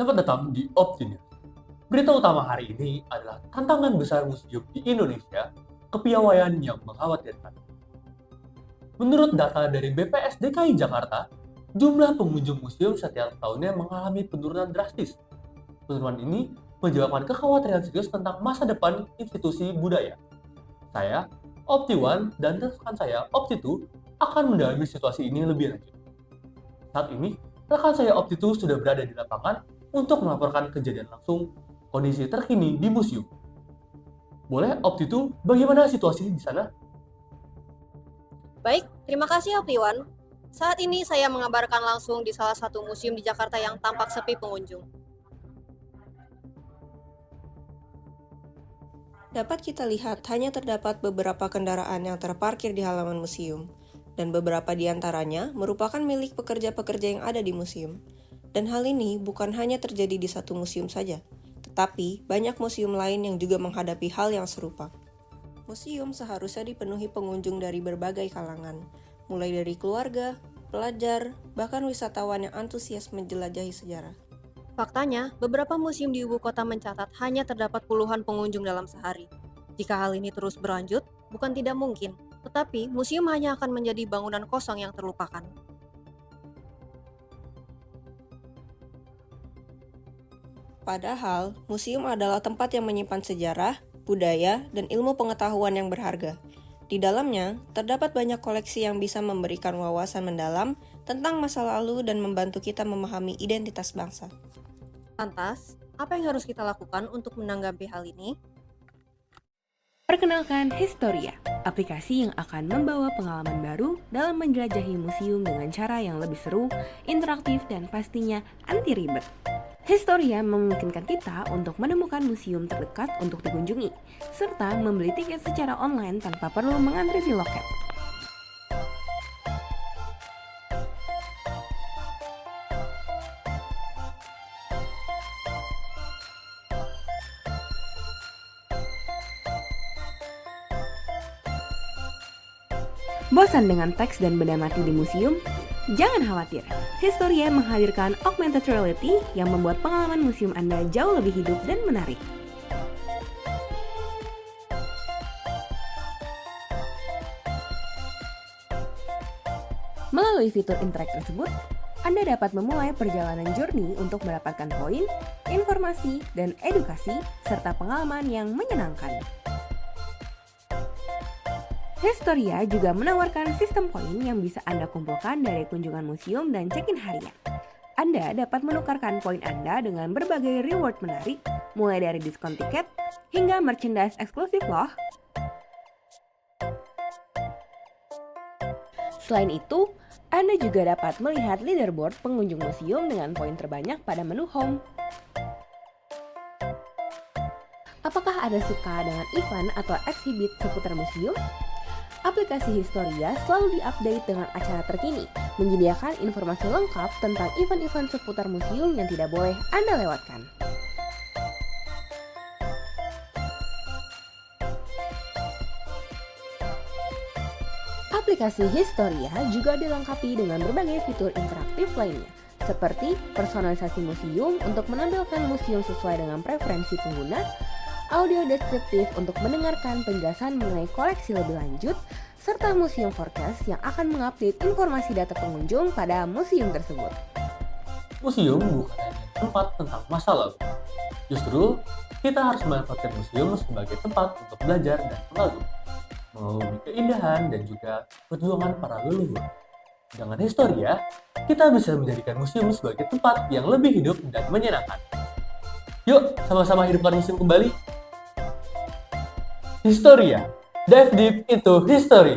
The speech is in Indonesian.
Selamat datang di Optinews. Berita utama hari ini adalah tantangan besar museum di Indonesia, kepiawaian yang mengkhawatirkan. Menurut data dari BPS DKI Jakarta, jumlah pengunjung museum setiap tahunnya mengalami penurunan drastis. Penurunan ini menyebabkan kekhawatiran serius tentang masa depan institusi budaya. Saya, Opti1, dan rekan saya, Opti2, akan mendalami situasi ini lebih lanjut. Saat ini, rekan saya Opti2 sudah berada di lapangan untuk melaporkan kejadian langsung kondisi terkini di museum. Boleh Opti2, bagaimana situasi di sana? Baik, terima kasih Opti1. Saat ini saya mengabarkan langsung di salah satu museum di Jakarta yang tampak sepi pengunjung. Dapat kita lihat hanya terdapat beberapa kendaraan yang terparkir di halaman museum, dan beberapa di antaranya merupakan milik pekerja-pekerja yang ada di museum. Dan hal ini bukan hanya terjadi di satu museum saja, tetapi banyak museum lain yang juga menghadapi hal yang serupa. Museum seharusnya dipenuhi pengunjung dari berbagai kalangan, mulai dari keluarga, pelajar, bahkan wisatawan yang antusias menjelajahi sejarah. Faktanya, beberapa museum di ibu kota mencatat hanya terdapat puluhan pengunjung dalam sehari. Jika hal ini terus berlanjut, bukan tidak mungkin, tetapi museum hanya akan menjadi bangunan kosong yang terlupakan. Padahal, museum adalah tempat yang menyimpan sejarah, budaya, dan ilmu pengetahuan yang berharga. Di dalamnya, terdapat banyak koleksi yang bisa memberikan wawasan mendalam tentang masa lalu dan membantu kita memahami identitas bangsa. Lantas, apa yang harus kita lakukan untuk menanggapi hal ini? Perkenalkan Historia, aplikasi yang akan membawa pengalaman baru dalam menjelajahi museum dengan cara yang lebih seru, interaktif, dan pastinya anti ribet. Historia memungkinkan kita untuk menemukan museum terdekat untuk dikunjungi, serta membeli tiket secara online tanpa perlu mengantri di loket. Bosan dengan teks dan benda mati di museum? Jangan khawatir, Historia menghadirkan augmented reality yang membuat pengalaman museum Anda jauh lebih hidup dan menarik. Melalui fitur interaktif tersebut, Anda dapat memulai perjalanan journey untuk mendapatkan poin, informasi, dan edukasi, serta pengalaman yang menyenangkan. Historia juga menawarkan sistem poin yang bisa Anda kumpulkan dari kunjungan museum dan check-in harian. Anda dapat menukarkan poin Anda dengan berbagai reward menarik, mulai dari diskon tiket hingga merchandise eksklusif loh. Selain itu, Anda juga dapat melihat leaderboard pengunjung museum dengan poin terbanyak pada menu home. Apakah Anda suka dengan event atau exhibit seputar museum? Aplikasi Historia selalu diupdate dengan acara terkini, menyediakan informasi lengkap tentang event-event seputar museum yang tidak boleh Anda lewatkan. Aplikasi Historia juga dilengkapi dengan berbagai fitur interaktif lainnya, seperti personalisasi museum untuk menampilkan museum sesuai dengan preferensi pengguna, audio deskriptif untuk mendengarkan penjelasan mengenai koleksi lebih lanjut, serta museum forecast yang akan mengupdate informasi data pengunjung pada museum tersebut. Museum bukan hanya tempat tentang masa lalu. Justru, kita harus memanfaatkan museum sebagai tempat untuk belajar dan mengagumi, mengagumi keindahan dan juga perjuangan para leluhur. Dengan Historia, kita bisa menjadikan museum sebagai tempat yang lebih hidup dan menyenangkan. Yuk, sama-sama hidupkan museum kembali. Historia, dive deep into history.